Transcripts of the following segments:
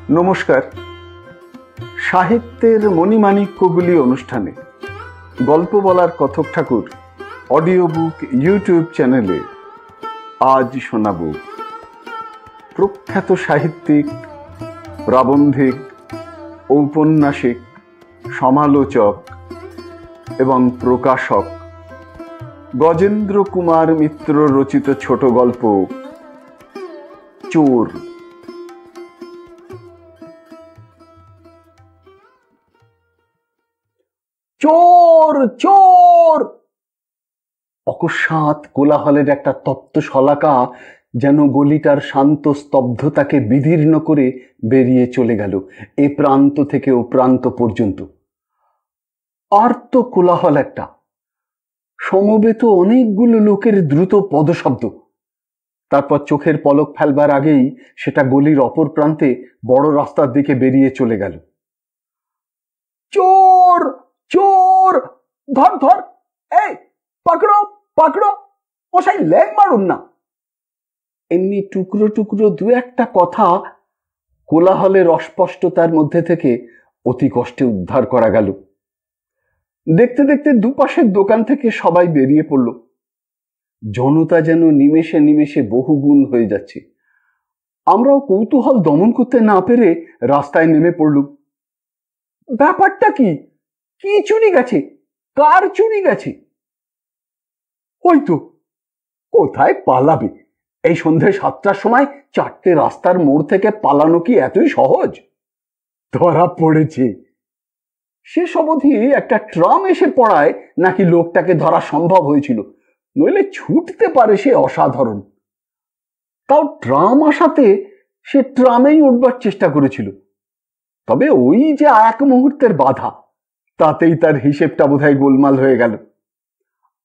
নমস্কার। সাহিত্যের মণিমাণিক্যগুলি অনুষ্ঠানে গল্প বলার কথক ঠাকুর অডিও বুক ইউটিউব চ্যানেলে আজ শোনাব প্রখ্যাত সাহিত্যিক, প্রাবন্ধিক, ঔপন্যাসিক, সমালোচক এবং প্রকাশক গজেন্দ্র কুমার মিত্র রচিত ছোট গল্প চোর। চোর চোর! অকস্মাৎ কোলাহলের একটা তপ্ত শলাকা যেন গলিটার শান্ত স্তব্ধতাকে বিদীর্ণ করে বেরিয়ে চলে গেল এ প্রান্ত থেকে ও প্রান্ত পর্যন্ত। আর্ত কোলাহল একটা, সমবেত অনেকগুলো লোকের দ্রুত পদশব্দ। তারপর চোখের পলক ফেলবার আগেই সেটা গলির অপর প্রান্তে বড় রাস্তার দিকে বেরিয়ে চলে গেল। চোর চোর! ধর ধর, এই পাকড়ো পাকড়ো, মশাই লেগ মারুন না। এমনি টুকরো টুকরো দু একটা কথা কোলাহলের অস্পষ্টতার মধ্যে থেকে অতি কষ্টে উদ্ধার করা গেল। দেখতে দেখতে দুপাশের দোকান থেকে সবাই বেরিয়ে পড়ল। জনতা যেন নিমেষে নিমেষে বহুগুণ হয়ে যাচ্ছে। আমরাও কৌতূহল দমন করতে না পেরে রাস্তায় নেমে পড়লুম। ব্যাপারটা কি? কি চুরি গেছে? কার চুরি গেছে? ওই তো, কোথায় পালাবে? এই সন্ধ্যে 7টার সময় 4টে রাস্তার মোড় থেকে পালানো কি এতই সহজ? ধরা পড়েছে। শেষ অবধি একটা ট্রাম এসে পড়ায় নাকি লোকটাকে ধরা সম্ভব হয়েছিল, নইলে ছুটতে পারে সে অসাধারণ। তাও ট্রাম আসাতে সে ট্রামেই উঠবার চেষ্টা করেছিল। তবে ওই যে এক মুহূর্তের বাধা, তাতেই তার হিসেবটা বোধহয় গোলমাল হয়ে গেল।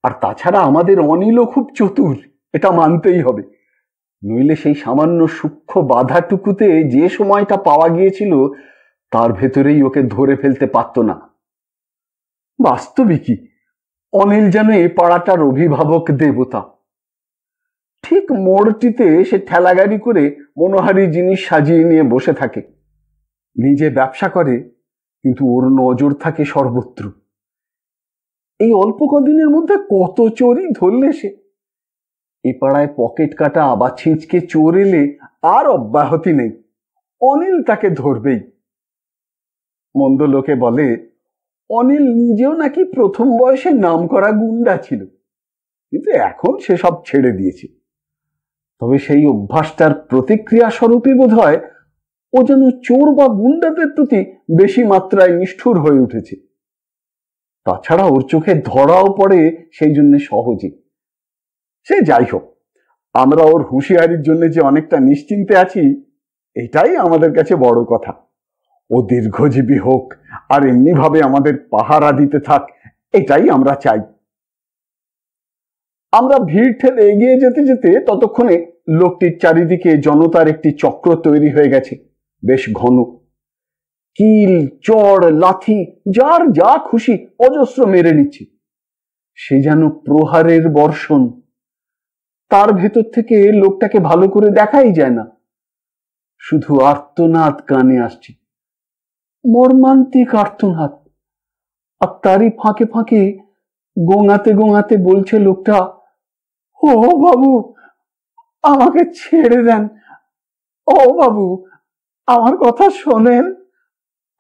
আর তাছাড়া আমাদের অনিলও খুব চতুর, এটা মানতেই হবে। নইলে সেই সামান্য সূক্ষ্ম বাধাটুকুতে যে সময়টা পাওয়া গিয়েছিল তার ভেতরেই ওকে ধরে ফেলতে পারত না। বাস্তবিকই অনিল যেন এ পাড়াটার অভিভাবক দেবতা। ঠিক মোড়টিতে সে ঠেলাগাড়ি করে মনোহারী জিনিস সাজিয়ে নিয়ে বসে থাকে। নিজে ব্যবসা করে, কিন্তু ওর নজর থাকে সর্বত্র। এই অল্প কদিনের মধ্যে কত চোরই ধরলে সে। এ পাড়ায় পকেট কাটা আবার ছিঁচকে চোর এলে আর অব্যাহতি নেই, অনিল তাকে ধরবেই। মন্দ লোকে বলে অনিল নিজেও নাকি প্রথম বয়সে নামকরা গুন্ডা ছিল, কিন্তু এখন সেসব ছেড়ে দিয়েছে। তবে সেই অভ্যাসটার প্রতিক্রিয়া স্বরূপই বোধ হয় ও যেন চোর বা গুন্ডাদের প্রতি বেশি মাত্রায় নিষ্ঠুর হয়ে উঠেছে। তাছাড়া ওর চোখে ধরাও পড়ে সেই জন্য সহজে। সে যাই হোক, আমরা ওর হুঁশিয়ারির জন্য যে অনেকটা নিশ্চিন্তে আছি, এটাই আমাদের কাছে বড় কথা। ও দীর্ঘজীবী হোক আর এমনি ভাবে আমাদের পাহারা দিতে থাক, এটাই আমরা চাই। আমরা ভিড় ঠেলে এগিয়ে যেতে যেতে ততক্ষণে লোকটির চারিদিকে জনতার একটি চক্র তৈরি হয়ে গেছে, বেশ ঘন। কিল, চড়, লাথি, যার যা খুশি অজস্র মেরে নিচ্ছে। সে যেন প্রহারের বর্ষণ। তার ভেতর থেকে লোকটাকে ভালো করে দেখাই যায় না, শুধু আর্তনাদ কানে আসছে, মর্মান্তিক আর্তনাদ। আর তারই ফাঁকে ফাঁকে গোঙাতে গোঙাতে বলছে লোকটা, ও বাবু, আমাকে ছেড়ে দেন। ও বাবু, আমার কথা শোনেন।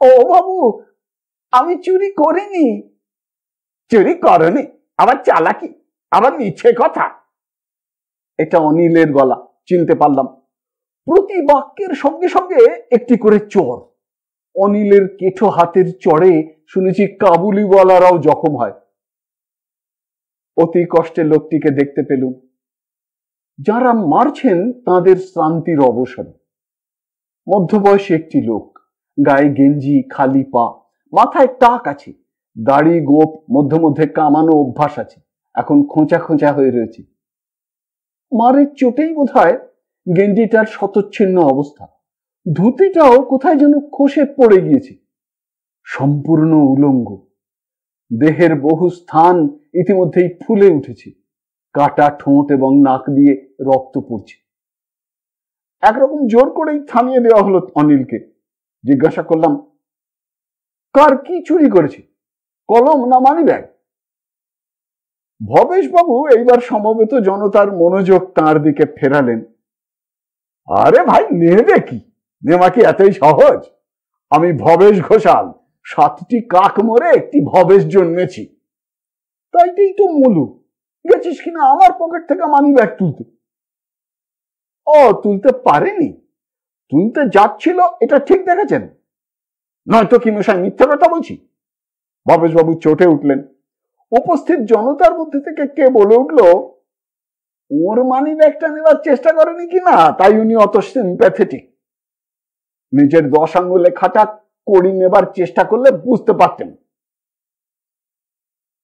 ও বাবু, আমি চুরি করিনি। চুরি করনি? আবার চালাকি, আবার মিছে কথা। এটা অনিলের গলা, চিনতে পারলাম। প্রতি বাক্যের সঙ্গে সঙ্গে একটি করে চর। অনিলের কেঠো হাতের চড়ে শুনেছি কাবুলিওয়ালারাও জখম হয়। অতি কষ্টে লোকটিকে দেখতে পেলুম। যারা মারছেন তাদের শ্রান্তির অবসর। মধ্যবয়সী একটি লোক, গায়ে গেঞ্জি, খালি পা, মাথায় টাক আছে, দাড়ি গোপ মধ্যে মধ্যে কামানো অভ্যাস আছে, এখন খোঁচা খোঁচা হয়ে রয়েছে। মারের চোটেই বোধহয় গেঞ্জিটার শতচ্ছিন্ন অবস্থা, ধুতিটাও কোথায় যেন খসে পড়ে গিয়েছে। সম্পূর্ণ উলঙ্গ, দেহের বহু স্থান ইতিমধ্যেই ফুলে উঠেছে, কাটা ঠোঁট এবং নাক দিয়ে রক্ত পড়ছে। একরকম জোর করেই থামিয়ে দেওয়া হলো অনিলকে। জিজ্ঞাসা করলাম, কার কি চুরি করেছে, কলম না মানি ব্যাগ? ভবেশ বাবু এইবার সমবেত জনতার মনোযোগ তাঁর দিকে ফেরালেন। আরে ভাই, নেবে কি? নেওয়া কি এতই সহজ? আমি ভবেশ ঘোষাল, 7টি কাক মরে একটি ভবেশ জন্মেছি। তাইতেই তো মুলু, গেছিস কিনা আমার পকেট থেকে মানি ব্যাগ তুলতে? ও তুলতে পারেনি, তুলতে যাচ্ছিল, এটা ঠিক দেখেছেন? নয়তো কি মশাই মিথ্যে কথা বলছি? ভবেশবাবু চটে উঠলেন। উপস্থিত জনতার মধ্যে থেকে কে বলে উঠল, ওর মানি ব্যাগটা নেবার চেষ্টা করেনি কিনা তাই উনি অত সিম্প্যাথেটিক। নিজের 10 আঙ্গুলে খাটা কড়ি নেবার চেষ্টা করলে বুঝতে পারতেন।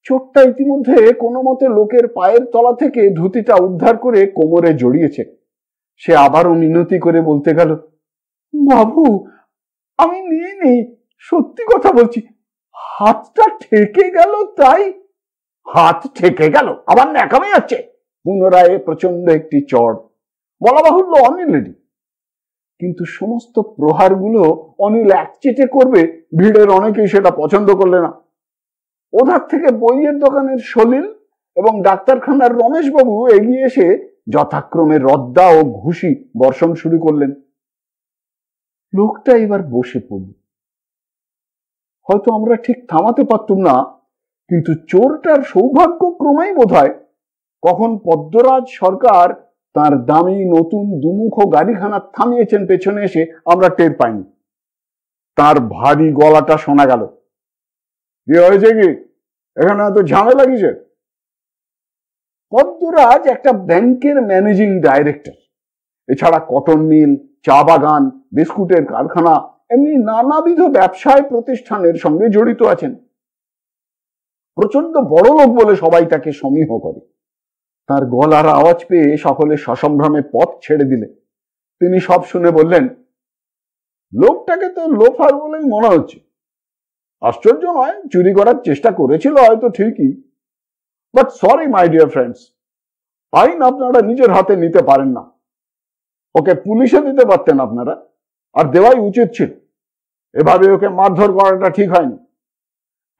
চোটটা ইতিমধ্যে কোনো মতে লোকের পায়ের তলা থেকে ধুতিটা উদ্ধার করে কোমরে জড়িয়েছে। সে আবারও মিনতি করে বলতে গেল, বাবু আমি নিয়ে নেই, সত্যি কথা বলছি, হাতটা ঠেকে গেল তাই। হাত ঠেকে গেল, আবার ন্যাকামে যাচ্ছে। পুনরায় প্রচন্ড একটি চড়। বলা বাহুল্য অনিলেরই, কিন্তু সমস্ত প্রহারগুলো অনিল একচেটে করবে ভিড়ের অনেকেই সেটা পছন্দ করলে না। ওধার থেকে বইয়ের দোকানের সলিল এবং ডাক্তারখানার রমেশবাবু এগিয়ে এসে যথাক্রমে রদ্দা ও ঘুষি বর্ষণ শুরু করলেন। লোকটা এবার বসে পড়ল। হয়তো আমরা ঠিক থামাতে পারতুম না, কিন্তু চোরটার সৌভাগ্যক্রমেই বোধহয় কখন পদ্মরাজ সরকার তার দামি নতুন দুমুখ গাড়িখানা থামিয়েছেন পেছনে এসে আমরা টের পাইনি। তার ভারী গলাটা শোনা গেল, কি হয়েছে কি, এখানে এত ঝামেলা কিসের? পদ্মরাজ একটা ব্যাংকের ম্যানেজিং ডাইরেক্টর। এছাড়া কটন মিল, চা বাগান, বিস্কুটের কারখানা, এমনি নানাবিধ ব্যবসায় প্রতিষ্ঠানের সঙ্গে জড়িত আছেন। প্রচন্ড বড় লোক বলে সবাই তাকে সমীহ করে। তার গলার আওয়াজ পেয়ে সকলে সসম্ভ্রমে পথ ছেড়ে দিলে। তিনি সব শুনে বললেন, লোকটাকে তো লোফার বলেই মনে হচ্ছে। আশ্চর্য নয়, চুরি করার চেষ্টা করেছিল হয়তো ঠিকই, but sorry my dear friends, আইন আপনারা নিজের হাতে নিতে পারেন না। ওকে পুলিশে দিতে পারতেন আপনারা, আর দেওয়াই উচিত ছিল। এভাবে ওকে মারধর করাটা ঠিক হয়নি।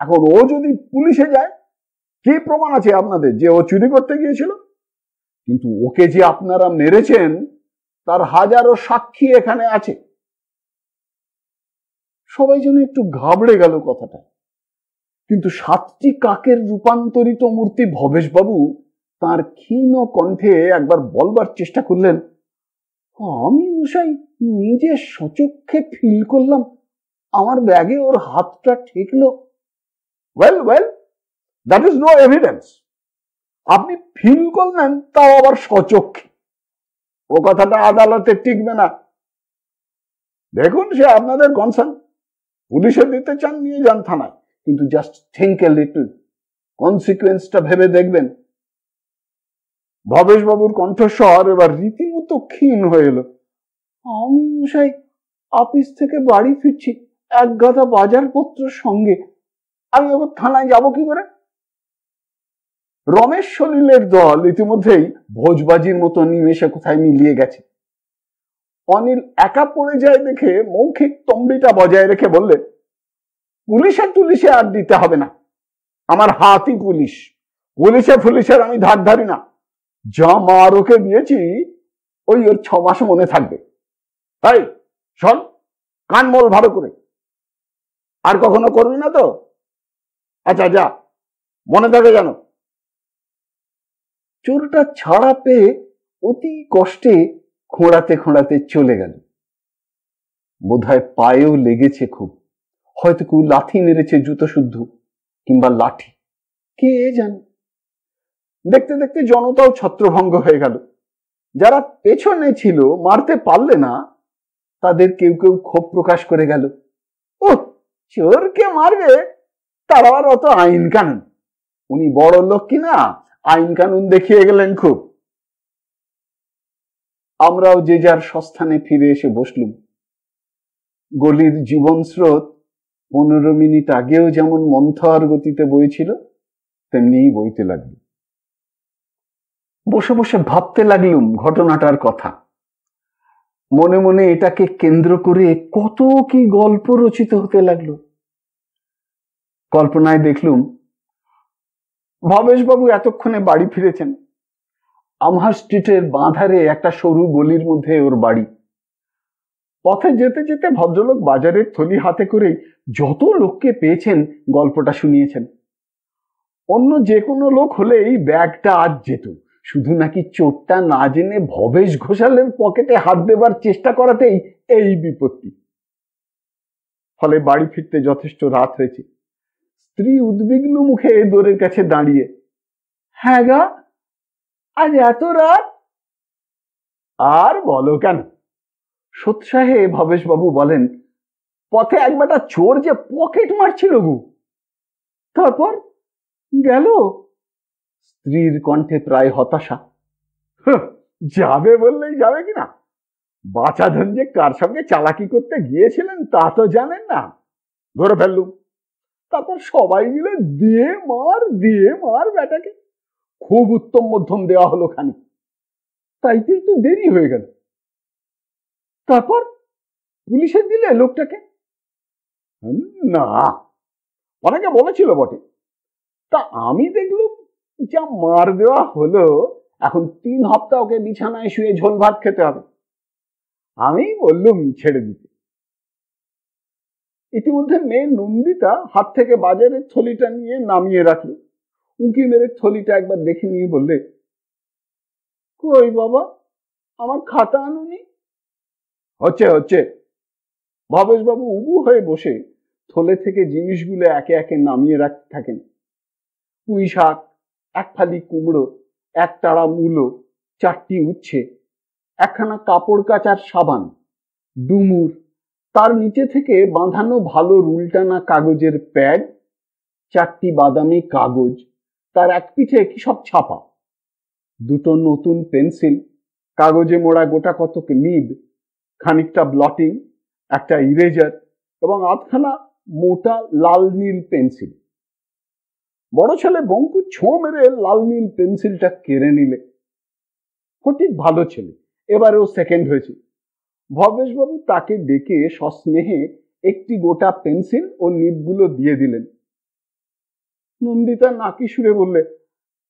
এখন ও যদি পুলিশে যায়, কি প্রমাণ আছে আপনাদের যে ও চুরি করতে গিয়েছিল? কিন্তু ওকে যে আপনারা মেরেছেন তার হাজারো সাক্ষী এখানে আছে। সবাই যেন একটু ঘাবড়ে গেল কথাটা, কিন্তু 7টি কাকের রূপান্তরিত মূর্তি ভবেশবাবু তার ক্ষীণ কণ্ঠে একবার বলবার চেষ্টা করলেন, আমি মশাই নিজে সচক্ষে ফিল করলাম আমার ব্যাগে ওর হাতটা ঠেকলো। Well well, that is no evidence. আপনি ফিল করলেন, তাও আবার সচক্ষে, ও কথাটা আদালতে টিকবে না। দেখুন, সে আপনাদের কনসার্ন। পুলিশে দিতে চান নিয়ে যান থানায়, কিন্তু জাস্ট থিঙ্ক এ লিটল, কনসিকুয়েন্সটা ভেবে দেখবেন। ভবেশবাবুর কণ্ঠস্বর এবার রীতিমতো ক্ষীণ হয়ে এলো। আমি মশাই অফিস থেকে বাড়ি ফিরছি, এক গাদা বাজারপত্র সঙ্গে, আমি ওকে থানায় যাব কি করে? রমেশ সলিলের দল ইতিমধ্যেই ভোজবাজির মতো নিমেষে কোথায় মিলিয়ে গেছে। অনিল একা পড়ে যায় দেখে মৌখিক তম্বিটা বজায় রেখে বললে, পুলিশে তুলিশে আর দিতে হবে না, আমার হাতই পুলিশ। পুলিশে ফুলিশের আমি ধার ধারি না। যা মার ওকে দিয়েছি ওই ওর 6 মাস মনে থাকবে। তাই শোন, কান মোল ভালো করে, আর কখনো করবি না তো? আচ্ছা যা, মনে থাকে জানো। চোরটা ছাড়া পেয়ে অতি কষ্টে খোঁড়াতে খোঁড়াতে চলে গেল। বোধহয় পায়েও লেগেছে খুব, হয়তো কেউ লাথি মেরেছে, জুতো শুদ্ধ, কিংবা লাঠি, কে জানে। দেখতে দেখতে জনতাও ছত্রভঙ্গ হয়ে গেল। যারা পেছনে ছিল, মারতে পারলে না, তাদের কেউ কেউ ক্ষোভ প্রকাশ করে গেল, ও চোরকে মারবে, তার আবার অত আইন কানুন। উনি বড় লোক কিনা, আইন কানুন দেখিয়ে গেলেন খুব। আমরাও যে যার সস্থানে ফিরে এসে বসলুম। গলির জীবন স্রোত 15 মিনিট আগেও যেমন মন্থর গতিতে বইছিল, তেমনিই বইতে লাগলো। বসে বসে ভাবতে লাগলুম ঘটনাটার কথা। মনে মনে এটাকে কেন্দ্র করে কত কি গল্প রচিত হতে লাগলো। কল্পনায় দেখলুম ভবেশবাবু এতক্ষণে বাড়ি ফিরেছেন। আমহার স্ট্রিটের বাঁধারে একটা সরু গলির মধ্যে ওর বাড়ি। পথে যেতে যেতে ভদ্রলোক বাজারের থলি হাতে করে যত লোককে পেয়েছেন গল্পটা শুনিয়েছেন। অন্য যে কোনো লোক হলে এই ব্যাগটা আজ যেত, শুধু নাকি চোরটা না জেনে ভবেশ ঘোষালের পকেটে হাত দেবার চেষ্টা করাতেই এই বিপত্তি। ফলে বাড়ি ফিরতে যথেষ্ট রাত হয়েছে। স্ত্রী উদ্বিগ্ন মুখে দোরের কাছে দাঁড়িয়ে, হ্যাঁ গা, আজ এত রাত? আর বলো কেন, সোৎসাহে ভবেশবাবু বলেন, পথে একবারটা চোর যে পকেট মারছিল গো। তারপর গেল? স্ত্রীর কণ্ঠে প্রায় হতাশা। যাবে বললেই যাবে কিনা? বাঁচাধন যে কার সঙ্গে চালাকি করতে গিয়েছিলেন তা তো জানেন না। ধরে ফেললুম। তারপর সবাই মিলে দিয়ে মার বেটাকে। খুব উত্তম মধ্যম দেওয়া হলো খানিক, তাইতেই তো দেরি হয়ে গেল। তারপর পুলিশে দিলে লোকটাকে? না, অনেকে বলেছিল বটে। তা আমি দেখলুম যা মার দেওয়া হলো, এখন 3 হপ্তাহ ওকে বিছানায় শুয়ে ঝোল ভাত খেতে হবে। আমি বললুম ছেড়ে দিতে। ইতিমধ্যে মেয়ে নন্দিতা হাত থেকে বাজারের থলিটা নিয়ে নামিয়ে রাখলো। উঁকি মেরে থলিটা একবার দেখে নিয়ে বললে, কই বাবা, আমার খাতা আনুনি? হচ্ছে। ভবেশবাবু উবু হয়ে বসে থলে থেকে জিনিসগুলো একে একে নামিয়ে রাখতে থাকেন। পুঁই শাক, 1 ফালি কুমড়ো, 1 তাড়া মূলো, 4টি উচ্ছে, 1খানা কাপড় কাচার সাবান, ডুমুর, তার নিচে থেকে বাঁধানো ভালো রুলটানা কাগজের প্যাড, 4টি বাদামি কাগজ, তার এক পিঠে কি সব ছাপা, 2টো নতুন পেন্সিল, কাগজে মোড়া গোটা কতক নিব, খানিকটা ব্লটিং, একটা ইরেজার এবং 8খানা মোটা লাল নীল পেন্সিল। বড় ছেলে বঙ্কু ছোঁ মেরে লাল নীল পেন্সিলটা কেড়ে নিলে। ফটিক ভালো ছেলে, এবারেও সেকেন্ড হয়েছে। ভবেশবাবু তাকে ডেকে সস্নেহে একটি গোটা পেন্সিল ও নিবগুলো দিয়ে দিলেন। নন্দিতা নাকি সুরে বললে,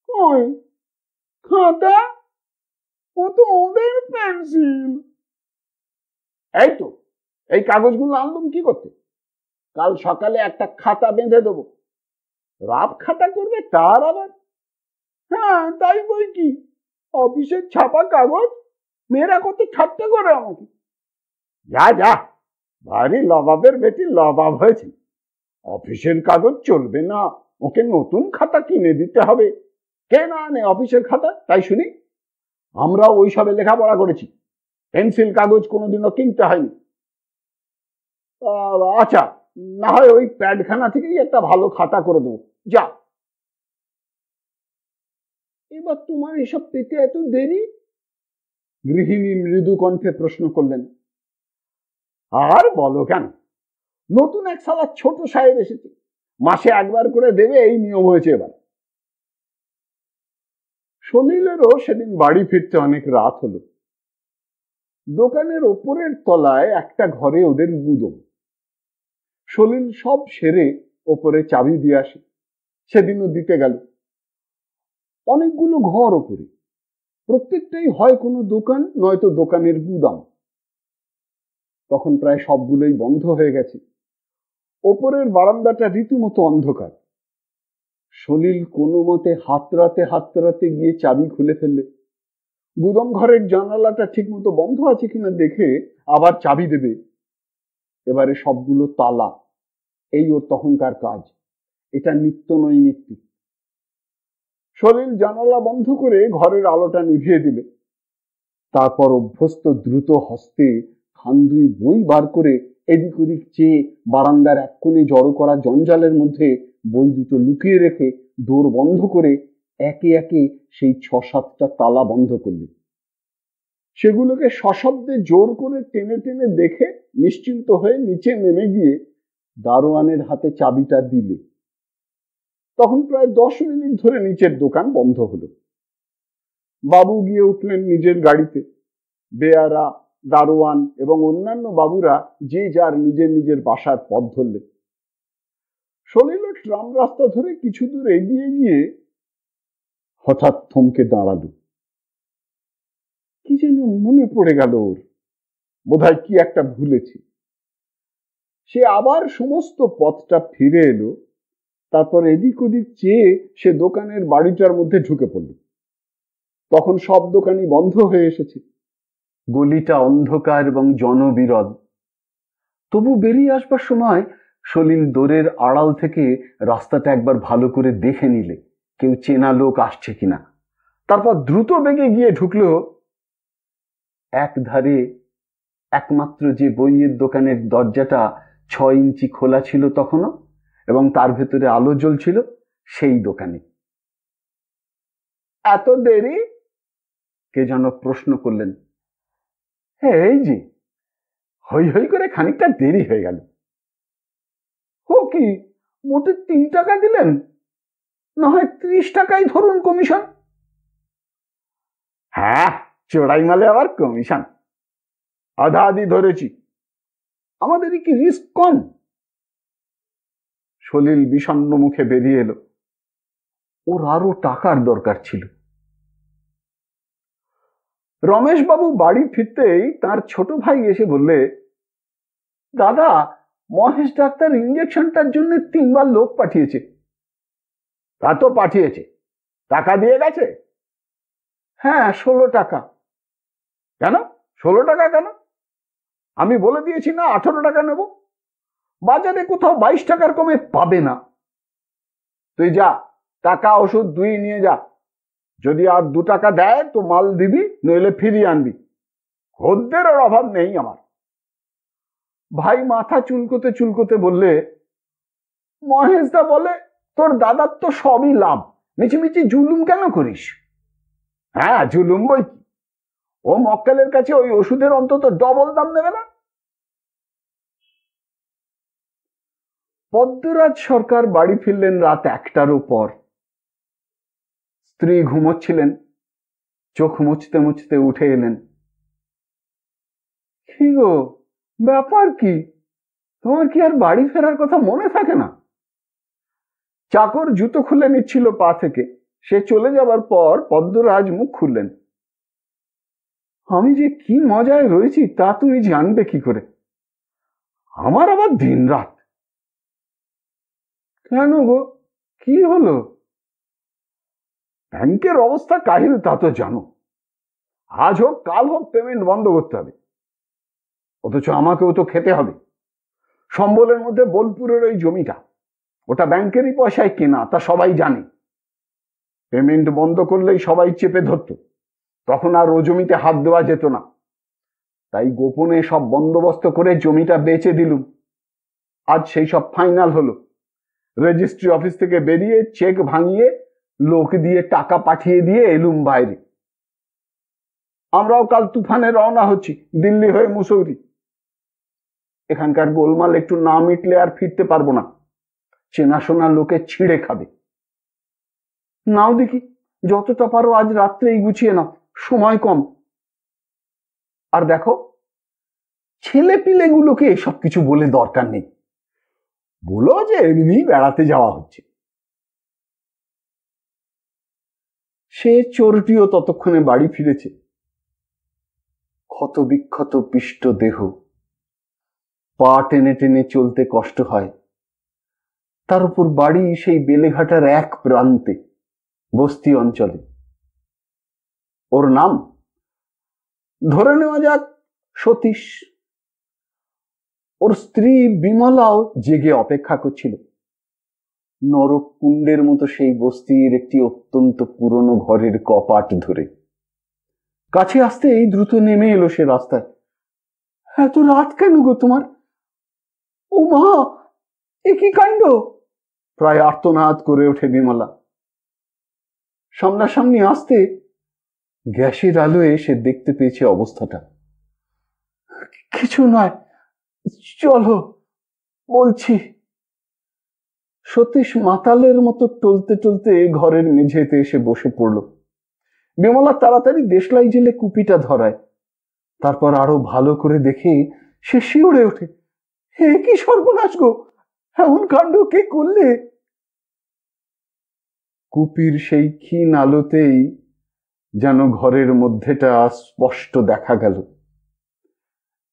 কই খাতা? ও তো ওদের পেন্সিল। এই তো, এই কাগজগুলো আনলুম কি করতে? কাল সকালে একটা খাতা বেঁধে দেবো। রাব খাতা করবে তার আবার? হ্যাঁ তাই বই কি, অফিসের ছাপা কাগজ, মেয়েরা কত ঠাট্টা করে আমাকে। যা, ভারী লবাবের বেটি লবাব হয়েছে। অফিসের কাগজ চলবে না, ওকে নতুন খাতা কিনে দিতে হবে। কে না আনে অফিসের খাতা তাই শুনি? আমরাও ওইসবে লেখাপড়া করেছি, পেন্সিল কাগজ কোনোদিনও কিনতে হয়নি। আচ্ছা, না হয় ওই প্যাডখানা থেকেই একটা ভালো খাতা করে দেবো, যা। এবার তোমার এসব পেতে এত দেরি? গৃহিণী মৃদু কণ্ঠে প্রশ্ন করলেন। আর বলো কেন, নতুন এক শালা ছোট সাহেব এসেছে, মাসে একবার করে দেবে এই নিয়ম হয়েছে এবার। সলিলেরও সেদিন বাড়ি ফিরতে অনেক রাত হলো। দোকানের ওপরের তলায় একটা ঘরে ওদের গুদম। সলিল সব সেরে ওপরে চাবি দিয়ে আসে, সেদিনও দিতে গেল। অনেকগুলো ঘর ওপরে, প্রত্যেকটাই হয় কোনো দোকান নয়তো দোকানের গুদাম। তখন প্রায় সবগুলোই বন্ধ হয়ে গেছে। ওপরের বারান্দাটা রীতিমতো অন্ধকার। সলিল কোনো মতে হাতড়াতে গিয়ে চাবি খুলে ফেললে। গুদাম ঘরের জানালাটা ঠিক মতো বন্ধ আছে কিনা দেখে আবার চাবি দেবে। এবারে সবগুলো তালা, এই ওর তখনকার কাজ। এটা নিত্য নৈমিত্তিক। সলিল জানালা বন্ধ করে ঘরের আলোটা নিভিয়ে দিলে। তারপর অভ্যস্ত দ্রুত হস্তে খান 2 বই বার করে এদিক ওদিক চেয়ে বারান্দার এক কোণে জড়ো করা জঞ্জালের মধ্যে বই দুটো লুকিয়ে রেখে দোর বন্ধ করে একে একে সেই 6-7টা তালা বন্ধ করলে। সেগুলোকে সশব্দে জোর করে টেনে টেনে দেখে নিশ্চিন্ত হয়ে নিচে নেমে গিয়ে দারোয়ানের হাতে চাবিটা দিলে। তখন প্রায় 10 মিনিট ধরে নিচের দোকান বন্ধ হলো। বাবু গিয়ে উঠলেন নিজের গাড়িতে। বেয়ারা দারোয়ান এবং অন্যান্য বাবুরা যে যার নিজের নিজের বাসার পথ ধরলেন। সলিল ট্রাম রাস্তা ধরে কিছু দূর এগিয়ে গিয়ে হঠাৎ থমকে দাঁড়ালো। কি যেন মনে পড়ে গেল ওর, বোধহয় কি একটা ভুলেছে। সে আবার সমস্ত পথটা ফিরে এলো, তারপর এদিক ওদিক চেয়ে সে দোকানের বাড়িটার মধ্যে ঢুকে পড়ল। তখন সব দোকানই বন্ধ হয়ে এসেছে, গলিটা অন্ধকার এবং জনবিরল। তবু বেরিয়ে আসবার সময় সলিল দোরের আড়াল থেকে রাস্তাটা একবার ভালো করে দেখে নিলে কেউ চেনা লোক আসছে কিনা। তারপর দ্রুত বেগে গিয়ে ঢুকলো। এক ধারে একমাত্র যে বইয়ের দোকানের দরজাটা 6 ইঞ্চি খোলা ছিল তখনও, এবং তার ভেতরে আলো জ্বলছিল, সেই দোকানে। এত দেরি? কে যেন প্রশ্ন করলেন। এই যে, হই হই করে খানিকটা দেরি হয়ে গেল। ও কি, মোটে 3 টাকা দিলেন? না হয় 30 টাকাই ধরুন কমিশন। হ্যাঁ, চোরাই মালে আবার কমিশন? আধা আধি ধরেছি, আমাদেরই কি রিস্ক কম? সলিল বিষণ্ণ মুখে বেরিয়ে এলো। ওর আরো টাকার দরকার ছিল। রমেশবাবু বাড়ি ফিরতেই তার ছোট ভাই এসে বললে, দাদা, মহেশ ডাক্তার ইঞ্জেকশনটার জন্য 3 বার লোক পাঠিয়েছে। তা তো পাঠিয়েছে, টাকা দিয়ে গেছে? হ্যাঁ, 16 টাকা। কেন 16 টাকা কেন? আমি বলে দিয়েছি না 18 টাকা নেব। বাজারে কোথাও 22 টাকার কমে পাবে না। তুই যা, টাকা ওষুধ 2 নিয়ে যা। যদি আর 2 টাকা দেয় তো মাল দিবি, নইলে ফিরিয়ে আনবি। খদ্দের অভাব নেই আমার। ভাই মাথা চুলকোতে চুলকোতে বললে, মহেশদা বলে তোর দাদার তো সবই লাভ, মিছিমিছি জুলুম কেন করিস? হ্যাঁ, জুলুম বই কি, ও মক্কেলের কাছে ওই ওষুধের অন্তত ডবল দাম নেবে না? পদ্মরাজ সরকার বাড়ি ফিরলেন রাত 1টারও পর। স্ত্রী ঘুমোচ্ছিলেন, চোখ মুছতে মুছতে উঠে এলেন। কি গো, ব্যাপার কি? তোমার কি আর বাড়ি ফেরার কথা মনে থাকে না? চাকর জুতো খুলে নিচ্ছিল পা থেকে। সে চলে যাবার পর পদ্মরাজ মুখ খুললেন। আমি যে কি মজায় রয়েছি তা তুমি জানবে কি করে? আমার আবার দিন রাত। কেন গো, কি হলো? ব্যাংকের অবস্থা কাহিল তা তো জানো। আজ হোক কাল হোক পেমেন্ট বন্ধ করতে হবে, অথচ আমাকেও তো খেতে হবে। সম্বলের মধ্যে বোলপুরের ওই জমিটা, ওটা ব্যাংকেরই পয়সায় কেনা, তা সবাই জানে। পেমেন্ট বন্ধ করলেই সবাই চেপে ধরত, তখন আর ও জমিতে হাত দেওয়া যেত না। তাই গোপনে সব বন্দোবস্ত করে জমিটা বেচে দিলুম। আজ সেই সব ফাইনাল হলো। রেজিস্ট্রি অফিস থেকে বেরিয়ে চেক ভাঙিয়ে লোক দিয়ে টাকা পাঠিয়ে দিয়ে এলুম বাইরে। আমরাও কাল তুফানে রওনা হচ্ছি, দিল্লি হয়ে মুসৌরি। এখানকার গোলমাল একটু না মিটলে আর ফিরতে পারবো না। চেনাশোনা লোকে ছিঁড়ে খাবে। নাও দেখি, যতটা পারো আজ রাত্রেই গুছিয়ে নাও, সময় কম। আর দেখো, ছেলে পিলেগুলোকে এসব কিছু বলে দরকার নেই, বলো যে এমনি বেড়াতে যাওয়া হচ্ছে। সে চোরটিও ততক্ষণে বাড়ি ফিরেছে। ক্ষত বিক্ষত পিষ্ট দেহ, পা টেনে টেনে চলতে কষ্ট হয়। তার উপর বাড়ি সেই বেলেঘাটার এক প্রান্তে, বস্তি অঞ্চলে। ওর নাম ধরে নেওয়া যাক সতীশ। ওর স্ত্রী বিমলাও জেগে অপেক্ষা করছিল, নরক কুণ্ডের মতো সেই বস্তির একটি অত্যন্ত পুরনো ঘরের কপাট ধরে। কাছে আসতেই দ্রুত নেমে এলো সে রাস্তায়। এত রাত কেন গো তোমার? ও মা, এ কি কাণ্ড! প্রায় আর্তনাদ করে ওঠে বিমলা। সামনাসামনি আসতে গ্যাসের আলোয় সে দেখতে পেয়েছে অবস্থাটা। কিছু নয়, চলো বলছি। সতীশ মাতালের মতো টলতে টলতে ঘরের মেঝেতে এসে বসে পড়ল। বিমলা তাড়াতাড়ি দেশলাই জেলে কুপিটা ধরায়। তারপর আরো ভালো করে দেখে সে শিউরে ওঠে। হে কি সর্বনাশ গো, এমন কাণ্ড কে করলে? কুপির সেই ক্ষীণ আলোতেই যেন ঘরের মধ্যেটা স্পষ্ট দেখা গেল।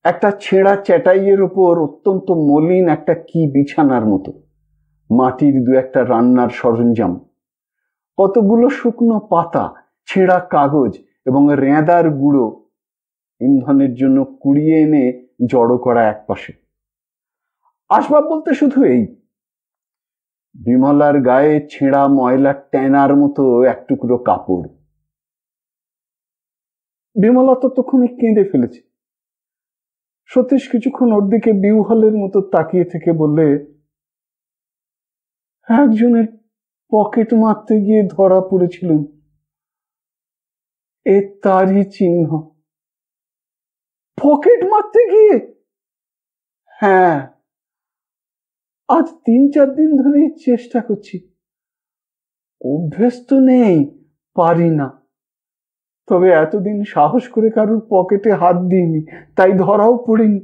একটা ছেঁড়া চ্যাটাইয়ের ওপর অত্যন্ত মলিন একটা কি বিছানার মতো, মাটির দু একটা রান্নার সরঞ্জাম, কতগুলো শুকনো পাতা, ছেঁড়া কাগজ এবং রেঁদার গুঁড়ো ইন্ধনের জন্য কুড়িয়ে এনে জড়ো করা একপাশে। আসবাব বলতে শুধু এই, বিমলার গায়ে ছেঁড়া ময়লা ট্যানার মতো এক টুকরো কাপড়। বিমলা ততক্ষণে কেঁদে ফেলেছে। সতীশ কিছুক্ষণ ওর দিকে বিউহলের মতো তাকিয়ে থেকে বললে, একজনের পকেট মারতে গিয়ে ধরা পড়েছিলেন, এ তারই চিহ্ন। পকেট মারতে গিয়ে? হ্যাঁ, আজ 3-4 দিন ধরে চেষ্টা করছি, অভ্যেস তো নেই, পারি না। তবে এতদিন সাহস করে কারুর পকেটে হাত দিইনি, তাই ধরাও পড়িনি।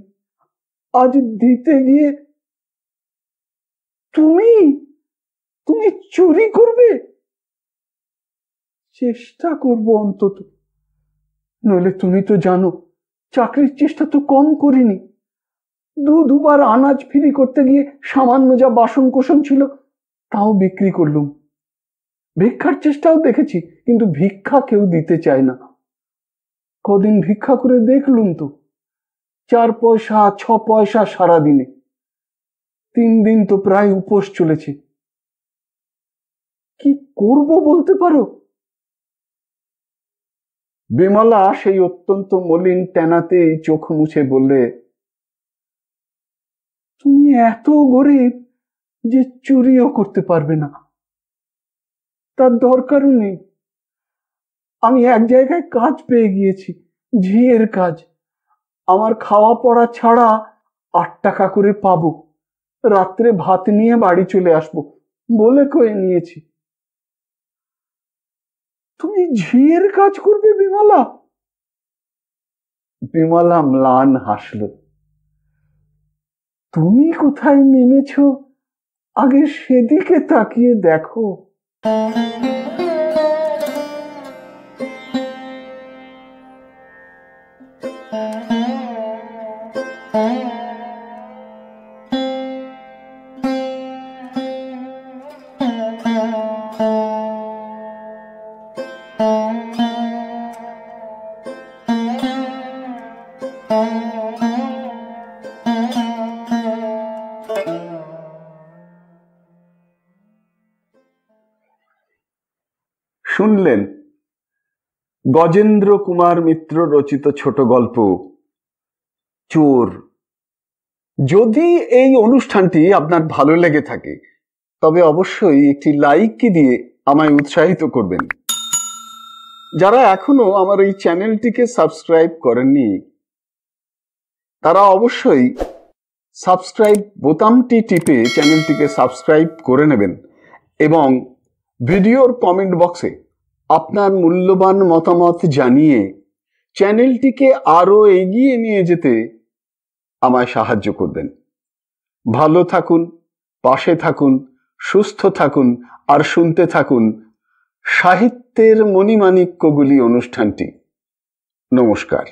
আজ দিতে গিয়ে। তুমি তুমি চুরি করবে? চেষ্টা করব অন্তত, নইলে তুমি তো জানো চাকরির চেষ্টা তো কম করিনি। দুবার আনাজ ফিরি করতে গিয়ে সামান্য যা বাসন কোসন ছিল তাও বিক্রি করলুম। ভিক্ষার চেষ্টাও দেখেছি, কিন্তু ভিক্ষা কেউ দিতে চায় না। কদিন ভিক্ষা করে দেখলুম তো, 4 পয়সা 6 পয়সা সারাদিনে। 3 দিন তো প্রায় উপোস চলেছে। কি করব বলতে পারো? বিমলা সেই অত্যন্ত মলিন ট্যানাতেই চোখ মুছে বললে, তুমি এত গরিব যে চুরিও করতে পারবে না, তার দরকারও নেই। আমি এক জায়গায় কাজ পেয়ে গিয়েছি, ঝিয়ের কাজ। আমার খাওয়া পড়া ছাড়া 8 টাকা করে পাবো। রাত্রে ভাত নিয়ে বাড়ি চলে আসবো বলে কয়ে নিয়েছি। তুমি ঝিয়ের কাজ করবে বিমলা? বিমলা ম্লান হাসল। তুমি কোথায় নেমেছ আগে সেদিকে তাকিয়ে দেখো। শুনলেন গজেন্দ্র কুমার মিত্র রচিত ছোট গল্প চোর। যদি এই অনুষ্ঠানটি আপনার ভালো লেগে থাকে তবে অবশ্যই একটি লাইক দিয়ে আমায় উৎসাহিত করবেন। যারা এখনো আমার এই চ্যানেলটিকে সাবস্ক্রাইব করেননি তারা অবশ্যই সাবস্ক্রাইব বোতামটি টিপে চ্যানেলটিকে সাবস্ক্রাইব করে নেবেন এবং ভিডিওর কমেন্ট বক্সে আপনার মূল্যবান মতামত জানিয়ে চ্যানেলটিকে আরো এগিয়ে নিয়ে যেতে আমায় সাহায্য করবেন। ভালো থাকুন, পাশে থাকুন, সুস্থ থাকুন আর শুনতে থাকুন সাহিত্যের মণিমাণিক্যগুলি অনুষ্ঠানটি। নমস্কার।